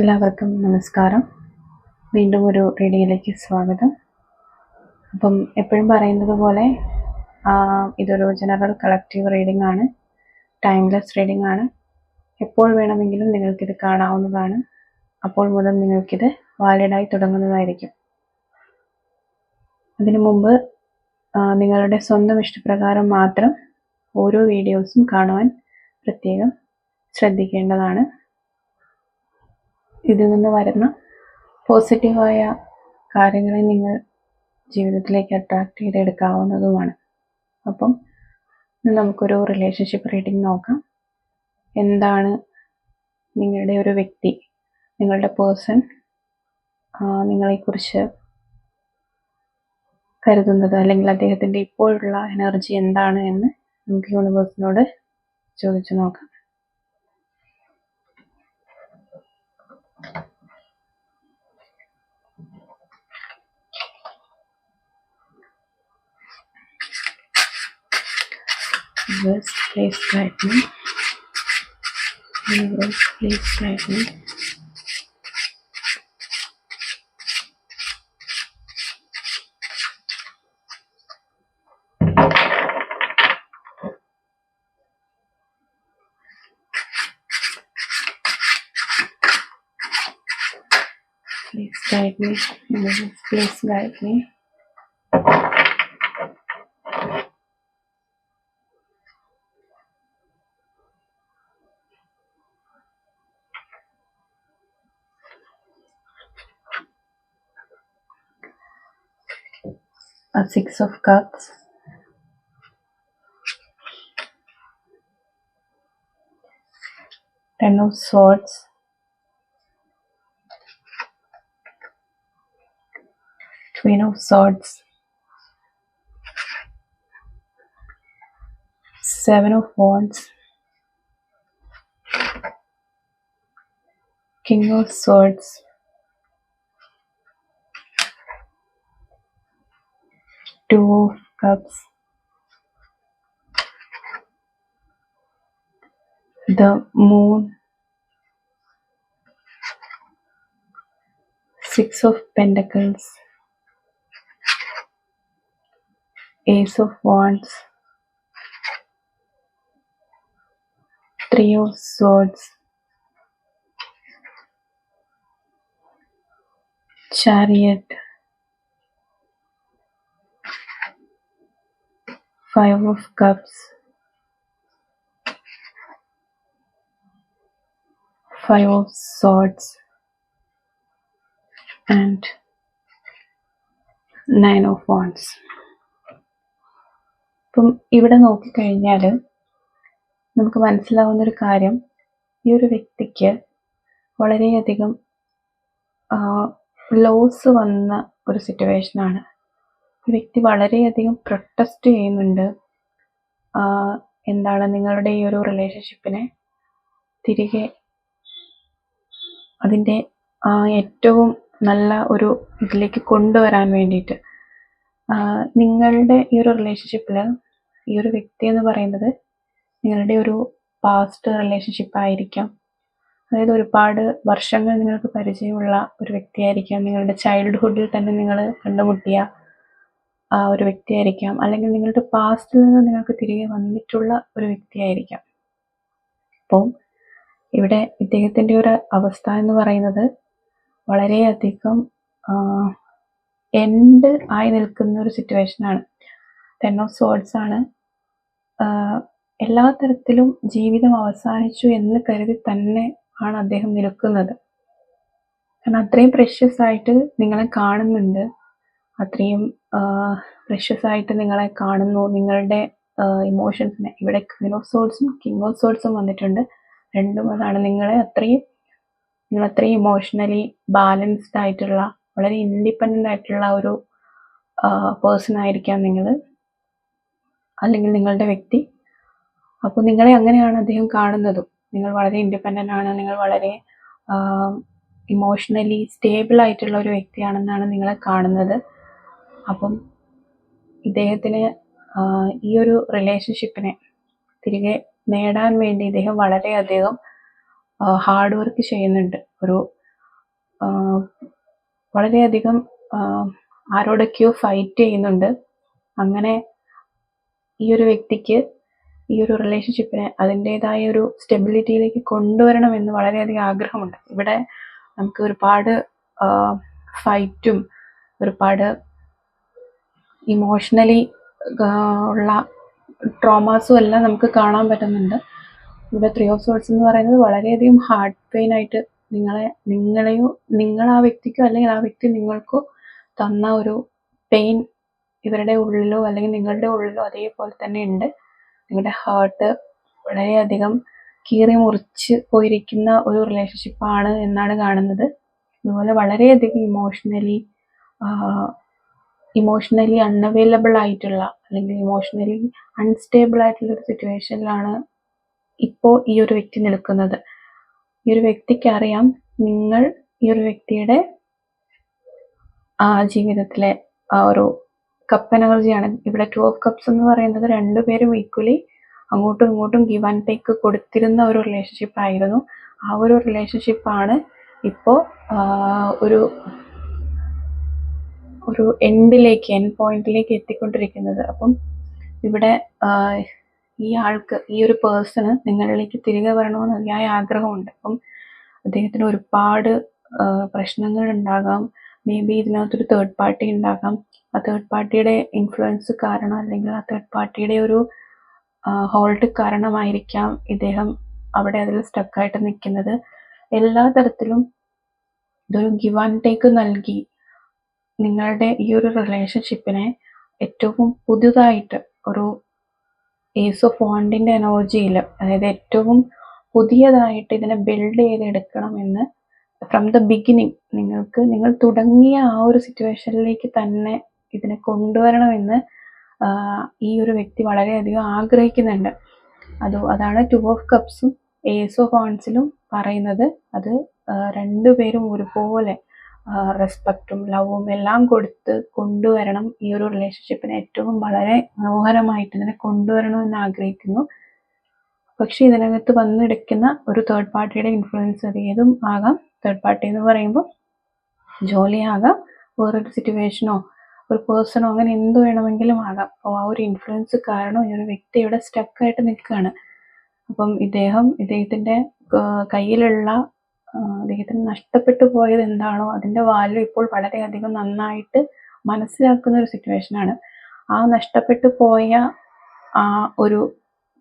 എല്ലാവർക്കും നമസ്കാരം. വീണ്ടും ഒരു റീഡിങ്ങിലേക്ക് സ്വാഗതം. അപ്പം എപ്പോഴും പറയുന്നത് പോലെ ഇതൊരു ജനറൽ കളക്റ്റീവ് റീഡിംഗ് ആണ്, ടൈംലെസ് റീഡിംഗ് ആണ്. എപ്പോൾ വേണമെങ്കിലും നിങ്ങൾക്കിത് കാണാവുന്നതാണ്. അപ്പോൾ മുതൽ നിങ്ങൾക്കിത് വാലിഡായി തുടങ്ങുന്നതായിരിക്കും. അതിനു മുമ്പ് നിങ്ങളുടെ സ്വന്തം ഇഷ്ടപ്രകാരം മാത്രം ഓരോ വീഡിയോസും കാണുവാൻ പ്രത്യേകം ശ്രദ്ധിക്കേണ്ടതാണ്. ഇതിൽ നിന്ന് വരുന്ന പോസിറ്റീവായ കാര്യങ്ങളെ നിങ്ങൾ ജീവിതത്തിലേക്ക് അട്രാക്റ്റ് ചെയ്തെടുക്കാവുന്നതുമാണ്. അപ്പം നമുക്കൊരു റിലേഷൻഷിപ്പ് റീഡിംഗ് നോക്കാം. എന്താണ് നിങ്ങളുടെ ഒരു വ്യക്തി, നിങ്ങളുടെ പേഴ്സൺ നിങ്ങളെക്കുറിച്ച് കരുതുന്നത്, അല്ലെങ്കിൽ അദ്ദേഹത്തിൻ്റെ ഇപ്പോഴുള്ള എനർജി എന്താണ് എന്ന് നമുക്ക് യൂണിവേഴ്സിനോട് ചോദിച്ചു നോക്കാം. Universe, please guide me. Universe, please guide me. Please guide me. Universe, please guide me. A Six of Cups, Ten of Swords, Queen of Swords, Seven of Wands, King of Swords, Two of Cups, the Moon, Six of Pentacles, Ace of Wands, Three of Swords, Chariot, Five of Cups, Five of Swords, and Nine of Wands. അപ്പം ഇവിടെ നോക്കിക്കഴിഞ്ഞാൽ നമുക്ക് മനസ്സിലാവുന്നൊരു കാര്യം, ഈ ഒരു വ്യക്തിക്ക് വളരെയധികം loss വന്ന ഒരു സിറ്റുവേഷനാണ്. ഈ വ്യക്തി വളരെയധികം പ്രൊട്ടസ്റ്റ് ചെയ്യുന്നുണ്ട്. എന്താണ് നിങ്ങളുടെ ഈ ഒരു റിലേഷൻഷിപ്പിനെ തിരികെ അതിൻ്റെ ഏറ്റവും നല്ല ഒരു ഇതിലേക്ക് കൊണ്ടുവരാൻ വേണ്ടിയിട്ട്. നിങ്ങളുടെ ഈ ഒരു റിലേഷൻഷിപ്പിൽ ഈ ഒരു വ്യക്തി എന്ന് പറയുന്നത് നിങ്ങളുടെ ഒരു പാസ്റ്റ് റിലേഷൻഷിപ്പ് ആയിരിക്കാം. അതായത് ഒരുപാട് വർഷങ്ങൾ നിങ്ങൾക്ക് പരിചയമുള്ള ഒരു വ്യക്തിയായിരിക്കാം. നിങ്ങളുടെ ചൈൽഡ്ഹുഡിൽ തന്നെ നിങ്ങൾ കണ്ടുമുട്ടിയ ആ ഒരു വ്യക്തിയായിരിക്കാം. അല്ലെങ്കിൽ നിങ്ങളുടെ പാസ്റ്റിൽ നിന്ന് നിങ്ങൾക്ക് തിരികെ വന്നിട്ടുള്ള ഒരു വ്യക്തിയായിരിക്കാം. അപ്പോൾ ഇവിടെ ഇദ്ദേഹത്തിൻ്റെ ഒരു അവസ്ഥ എന്ന് പറയുന്നത് വളരെയധികം എൻഡ് ആയി നിൽക്കുന്ന ഒരു സിറ്റുവേഷനാണ്. ടെൻ ഓഫ് സോർഡ്സ് ആണ്. എല്ലാ തരത്തിലും ജീവിതം അവസാനിച്ചു എന്ന് കരുതി തന്നെ ആണ് അദ്ദേഹം നിൽക്കുന്നത്. കാരണം അത്രയും പ്രഷ്യസ് ആയിട്ട് നിങ്ങളെ കാണുന്നുണ്ട്, അത്രയും പ്രഷ്യസ് ആയിട്ട് നിങ്ങളെ കാണുന്നു, നിങ്ങളുടെ ഇമോഷൻസിനെ. ഇവിടെ ക്വീൻ ഓഫ് സോർഡ്സും കിങ് ഓഫ് സോർഡ്സും വന്നിട്ടുണ്ട്. രണ്ടും അതാണ്, നിങ്ങൾ അത്രയും ഇമോഷണലി ബാലൻസ്ഡ് ആയിട്ടുള്ള, വളരെ ഇൻഡിപെൻഡൻ്റ് ആയിട്ടുള്ള ഒരു പേഴ്സൺ ആയിരിക്കാം നിങ്ങൾ, അല്ലെങ്കിൽ നിങ്ങളുടെ വ്യക്തി. അപ്പോൾ നിങ്ങളെ അങ്ങനെയാണ് അദ്ദേഹം കാണുന്നതും. നിങ്ങൾ വളരെ ഇൻഡിപെൻഡൻ്റ് ആണ്, നിങ്ങൾ വളരെ ഇമോഷണലി സ്റ്റേബിൾ ആയിട്ടുള്ള ഒരു വ്യക്തിയാണെന്നാണ് നിങ്ങളെ കാണുന്നത്. അപ്പം ഇദ്ദേഹത്തിന് ഈ ഒരു റിലേഷൻഷിപ്പിനെ തിരികെ നേടാൻ വേണ്ടി ഇദ്ദേഹം വളരെയധികം ഹാർഡ് വർക്ക് ചെയ്യുന്നുണ്ട്. ഒരു വളരെയധികം ആരോടൊക്കെയോ ഫൈറ്റ് ചെയ്യുന്നുണ്ട്. അങ്ങനെ ഈ ഒരു വ്യക്തിക്ക് ഈ ഒരു റിലേഷൻഷിപ്പിനെ അതിൻ്റെതായ ഒരു സ്റ്റെബിലിറ്റിയിലേക്ക് കൊണ്ടുവരണമെന്ന് വളരെയധികം ആഗ്രഹമുണ്ട്. ഇവിടെ നമുക്ക് ഒരുപാട് ഫൈറ്റും ഒരുപാട് ഇമോഷണലി ഉള്ള ട്രോമാസും എല്ലാം നമുക്ക് കാണാൻ പറ്റുന്നുണ്ട്. ഇവിടെ 3 ഓഫ് സോർഡ്സ് എന്ന് പറയുന്നത് വളരെയധികം ഹാർട്ട് പെയിൻ ആയിട്ട് നിങ്ങൾ ആ വ്യക്തിക്കോ അല്ലെങ്കിൽ ആ വ്യക്തി നിങ്ങൾക്കോ തന്ന ഒരു പെയിൻ ഇവരുടെ ഉള്ളിലോ അല്ലെങ്കിൽ നിങ്ങളുടെ ഉള്ളിലോ അതേപോലെ തന്നെ ഉണ്ട്. നിങ്ങളുടെ ഹാർട്ട് വളരെയധികം കീറി മുറിച്ച് പോയിരിക്കുന്ന ഒരു റിലേഷൻഷിപ്പാണ് എന്നാണ് കാണുന്നത്. അതുപോലെ വളരെയധികം ഇമോഷണലി അൺഅവൈലബിൾ ആയിട്ടുള്ള അല്ലെങ്കിൽ ഇമോഷണലി അൺസ്റ്റേബിൾ ആയിട്ടുള്ള ഒരു സിറ്റുവേഷനിലാണ് ഇപ്പോൾ ഈ ഒരു വ്യക്തി നിൽക്കുന്നത്. ഈ ഒരു വ്യക്തിക്ക് അറിയാം നിങ്ങൾ ഈ ഒരു വ്യക്തിയുടെ ജീവിതത്തിലെ ആ ഒരു കപ്പ് എനർജിയാണ്. ഇവിടെ 2 ഓഫ് കപ്സ് എന്ന് പറയുന്നത് രണ്ടുപേരും ഈക്വലി അങ്ങോട്ടും ഇങ്ങോട്ടും ഗിവ് ആൻഡ് ടേക്ക് കൊടുത്തിരുന്ന ഒരു റിലേഷൻഷിപ്പ് ആയിരുന്നു. ആ ഒരു റിലേഷൻഷിപ്പാണ് ഇപ്പോൾ ഒരു എൻഡ് പോയിന്റിലേക്ക് എത്തിക്കൊണ്ടിരിക്കുന്നത്. അപ്പം ഇവിടെ ഈ ആൾക്ക് ഈ ഒരു പേഴ്സണ് നിങ്ങളിലേക്ക് തിരികെ വരണമെന്ന് അതിയായ ആഗ്രഹമുണ്ട്. അപ്പം അദ്ദേഹത്തിന് ഒരുപാട് പ്രശ്നങ്ങൾ ഉണ്ടാകാം. മേ ബി ഇതിനകത്തൊരു തേർഡ് പാർട്ടി ഉണ്ടാകാം. ആ തേർഡ് പാർട്ടിയുടെ ഇൻഫ്ലുവൻസ് കാരണം അല്ലെങ്കിൽ ആ തേർഡ് പാർട്ടിയുടെ ഒരു ഹോൾഡ് കാരണമായിരിക്കാം ഇദ്ദേഹം അവിടെ അതിൽ സ്റ്റക്കായിട്ട് നിൽക്കുന്നത്. എല്ലാ തരത്തിലും ഇതൊരു ഗിവ് ആൻഡ് ടേക്ക് നൽകി നിങ്ങളുടെ ഈ ഒരു റിലേഷൻഷിപ്പിനെ ഏറ്റവും പുതുതായിട്ട് ഒരു ഏസ് ഓഫ് വാണ്ടിൻ്റെ എനർജിയിൽ, അതായത് ഏറ്റവും പുതിയതായിട്ട് ഇതിനെ ബിൽഡ് ചെയ്തെടുക്കണമെന്ന് ഫ്രം ദ ബിഗിനിങ് നിങ്ങൾ തുടങ്ങിയ ആ ഒരു സിറ്റുവേഷനിലേക്ക് തന്നെ ഇതിനെ കൊണ്ടുവരണമെന്ന് ഈ ഒരു വ്യക്തി വളരെയധികം ആഗ്രഹിക്കുന്നുണ്ട്. അതാണ് 2 ഓഫ് കപ്സും ഏസ് ഓഫ് വാണ്ട്സിലും പറയുന്നത്. അത് രണ്ടുപേരും ഒരുപോലെ റെസ്പെക്റ്റും ലവും എല്ലാം കൊടുത്ത് കൊണ്ടുവരണം. ഈ ഒരു റിലേഷൻഷിപ്പിനെ ഏറ്റവും വളരെ മനോഹരമായിട്ട് ഇതിനെ കൊണ്ടുവരണമെന്ന് ആഗ്രഹിക്കുന്നു. പക്ഷെ ഇതിനകത്ത് വന്നിടയ്ക്കുന്ന ഒരു തേർഡ് പാർട്ടിയുടെ ഇൻഫ്ലുവൻസ് അത് ഏതും ആകാം. തേർഡ് പാർട്ടി എന്ന് പറയുമ്പോൾ ജോലിയാകാം, വേറൊരു സിറ്റുവേഷനോ ഒരു പേഴ്സണോ, അങ്ങനെ എന്ത് വേണമെങ്കിലും ആകാം. അപ്പോൾ ആ ഒരു ഇൻഫ്ലുവൻസ് കാരണം ഈ ഒരു വ്യക്തി ഇവിടെ സ്റ്റക്കായിട്ട് നിൽക്കുകയാണ്. അപ്പം ഇദ്ദേഹത്തിൻ്റെ കയ്യിലുള്ള അദ്ദേഹത്തിന് നഷ്ടപ്പെട്ടു പോയത് എന്താണോ അതിൻ്റെ വാല്യൂ ഇപ്പോൾ വളരെയധികം നന്നായിട്ട് മനസ്സിലാക്കുന്ന ഒരു സിറ്റുവേഷനാണ്. ആ നഷ്ടപ്പെട്ടു പോയ ആ ഒരു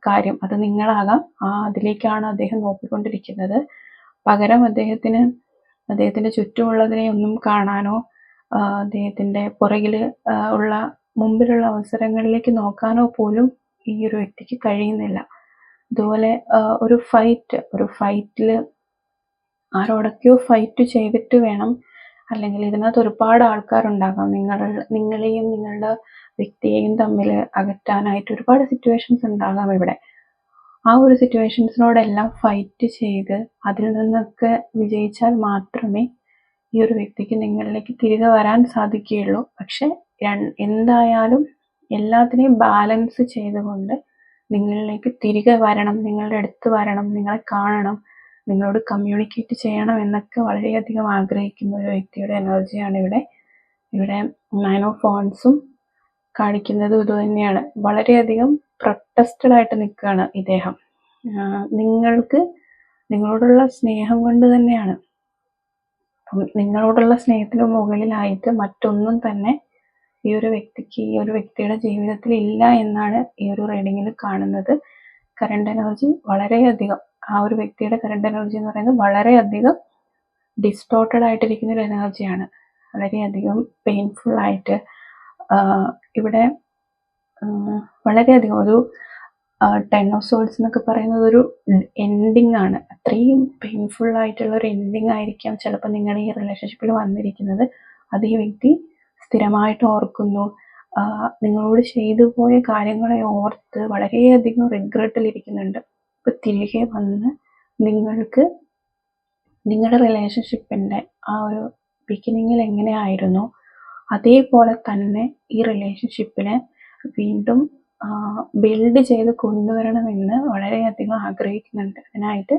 കാര്യം അത് നിങ്ങളാകാം. അതിലേക്കാണ് അദ്ദേഹം നോക്കിക്കൊണ്ടിരിക്കുന്നത്. പകരം അദ്ദേഹത്തിൻ്റെ ചുറ്റുമുള്ളതിനെ ഒന്നും കാണാനോ അദ്ദേഹത്തിൻ്റെ പുറകിൽ ഉള്ള മുമ്പിലുള്ള അവസരങ്ങളിലേക്ക് നോക്കാനോ പോലും ഈ ഒരു വ്യക്തിക്ക് കഴിയുന്നില്ല. അതുപോലെ ഒരു ഫൈറ്റിൽ ആരോടൊക്കെയോ ഫൈറ്റ് ചെയ്തിട്ട് വേണം, അല്ലെങ്കിൽ ഇതിനകത്ത് ഒരുപാട് ആൾക്കാരുണ്ടാകാം നിങ്ങളെയും നിങ്ങളുടെ വ്യക്തിയെയും തമ്മിൽ അകറ്റാനായിട്ട് ഒരുപാട് സിറ്റുവേഷൻസ് ഉണ്ടാകാം ഇവിടെ. ആ ഒരു സിറ്റുവേഷൻസിനോടെല്ലാം ഫൈറ്റ് ചെയ്ത് അതിൽ നിന്നൊക്കെ വിജയിച്ചാൽ മാത്രമേ ഈ ഒരു വ്യക്തിക്ക് നിങ്ങളിലേക്ക് തിരികെ വരാൻ സാധിക്കുകയുള്ളൂ. പക്ഷെ എന്തായാലും എല്ലാത്തിനെയും ബാലൻസ് ചെയ്തുകൊണ്ട് നിങ്ങളിലേക്ക് തിരികെ വരണം, നിങ്ങളുടെ അടുത്ത് വരണം, നിങ്ങളെ കാണണം, നിങ്ങളോട് കമ്മ്യൂണിക്കേറ്റ് ചെയ്യണം എന്നൊക്കെ വളരെയധികം ആഗ്രഹിക്കുന്ന ഒരു വ്യക്തിയുടെ എനർജിയാണ് ഇവിടെ 9 ഓഫ് വാണ്ട്സും കാണിക്കുന്നതും ഇത് തന്നെയാണ്. വളരെയധികം പ്രൊട്ടസ്റ്റഡ് ആയിട്ട് നിൽക്കുകയാണ് ഇദ്ദേഹം. നിങ്ങളോടുള്ള സ്നേഹം കൊണ്ട് തന്നെയാണ്. നിങ്ങളോടുള്ള സ്നേഹത്തിന് മുകളിലായിട്ട് മറ്റൊന്നും തന്നെ ഈ ഒരു വ്യക്തിയുടെ ജീവിതത്തിൽ ഇല്ല എന്നാണ് ഈ ഒരു റീഡിങ്ങിൽ കാണുന്നത്. കറണ്ട് എനർജി വളരെയധികം, ആ ഒരു വ്യക്തിയുടെ കറണ്ട് എനർജി എന്ന് പറയുന്നത് വളരെയധികം ഡിസ്റ്റോർട്ടഡ് ആയിട്ടിരിക്കുന്ന ഒരു എനർജിയാണ്. വളരെയധികം പെയിൻഫുൾ ആയിട്ട് ഇവിടെ വളരെയധികം ഒരു 10 ഓഫ് സോൾസ് എന്നൊക്കെ പറയുന്നത് ഒരു എൻഡിങ് ആണ്. അത്രയും പെയിൻഫുൾ ആയിട്ടുള്ള ഒരു എൻഡിങ് ആയിരിക്കാം ചിലപ്പോൾ നിങ്ങളുടെ ഈ റിലേഷൻഷിപ്പിൽ വന്നിരിക്കുന്നത്. അത് ഈ വ്യക്തി സ്ഥിരമായിട്ട് ഓർക്കുന്നു. നിങ്ങളോട് ചെയ്തു പോയ കാര്യങ്ങളെ ഓർത്ത് വളരെയധികം റിഗ്രറ്റിലിരിക്കുന്നുണ്ട്. ഇപ്പോൾ തിരികെ വന്ന് നിങ്ങൾക്ക് നിങ്ങളുടെ റിലേഷൻഷിപ്പിൻ്റെ ആ ഒരു ബിഗിനിങ്ങിൽ എങ്ങനെയായിരുന്നോ അതേപോലെ തന്നെ ഈ റിലേഷൻഷിപ്പിനെ വീണ്ടും ബിൽഡ് ചെയ്ത് കൊണ്ടുവരണമെന്ന് വളരെയധികം ആഗ്രഹിക്കുന്നുണ്ട്. അതിനായിട്ട്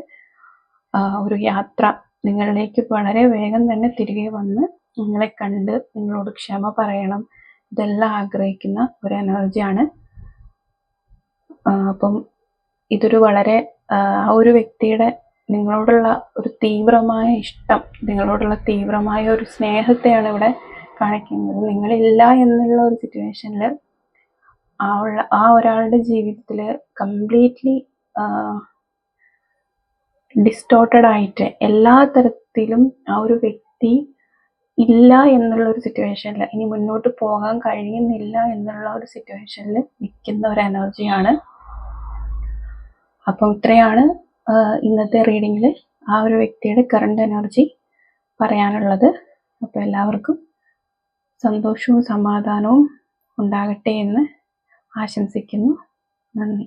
ഒരു യാത്ര നിങ്ങളിലേക്ക് വളരെ വേഗം തന്നെ തിരികെ വന്ന് നിങ്ങളെ കണ്ട് നിങ്ങളോട് ക്ഷമ പറയണം, ഇതെല്ലാം ആഗ്രഹിക്കുന്ന ഒരു എനർജിയാണ്. അപ്പം ഇതൊരു വളരെ ആ ഒരു വ്യക്തിയുടെ നിങ്ങളോടുള്ള ഒരു തീവ്രമായ ഇഷ്ടം, നിങ്ങളോടുള്ള തീവ്രമായ ഒരു സ്നേഹത്തെയാണ് ഇവിടെ കാണിക്കുന്നത്. നിങ്ങളില്ല എന്നുള്ള ഒരു സിറ്റുവേഷനിൽ ആ ഒരാളുടെ ജീവിതത്തിൽ കംപ്ലീറ്റ്ലി ഡിസ്റ്റോർട്ടഡ് ആയിട്ട് എല്ലാ തരത്തിലും ആ ഒരു വ്യക്തി ഇല്ല എന്നുള്ള ഒരു സിറ്റുവേഷനിൽ, ഇനി മുന്നോട്ട് പോകാൻ കഴിയുന്നില്ല എന്നുള്ള ഒരു സിറ്റുവേഷനിൽ നിൽക്കുന്ന ഒരു എനർജിയാണ്. അപ്പം ഇത്രയാണ് ഇന്നത്തെ റീഡിങ്ങിൽ ആ ഒരു വ്യക്തിയുടെ കറണ്ട് എനർജി പറയാനുള്ളത്. അപ്പോൾ എല്ലാവർക്കും സന്തോഷവും സമാധാനവും ഉണ്ടാകട്ടെ എന്ന് ആശംസിക്കുന്നു. നന്ദി.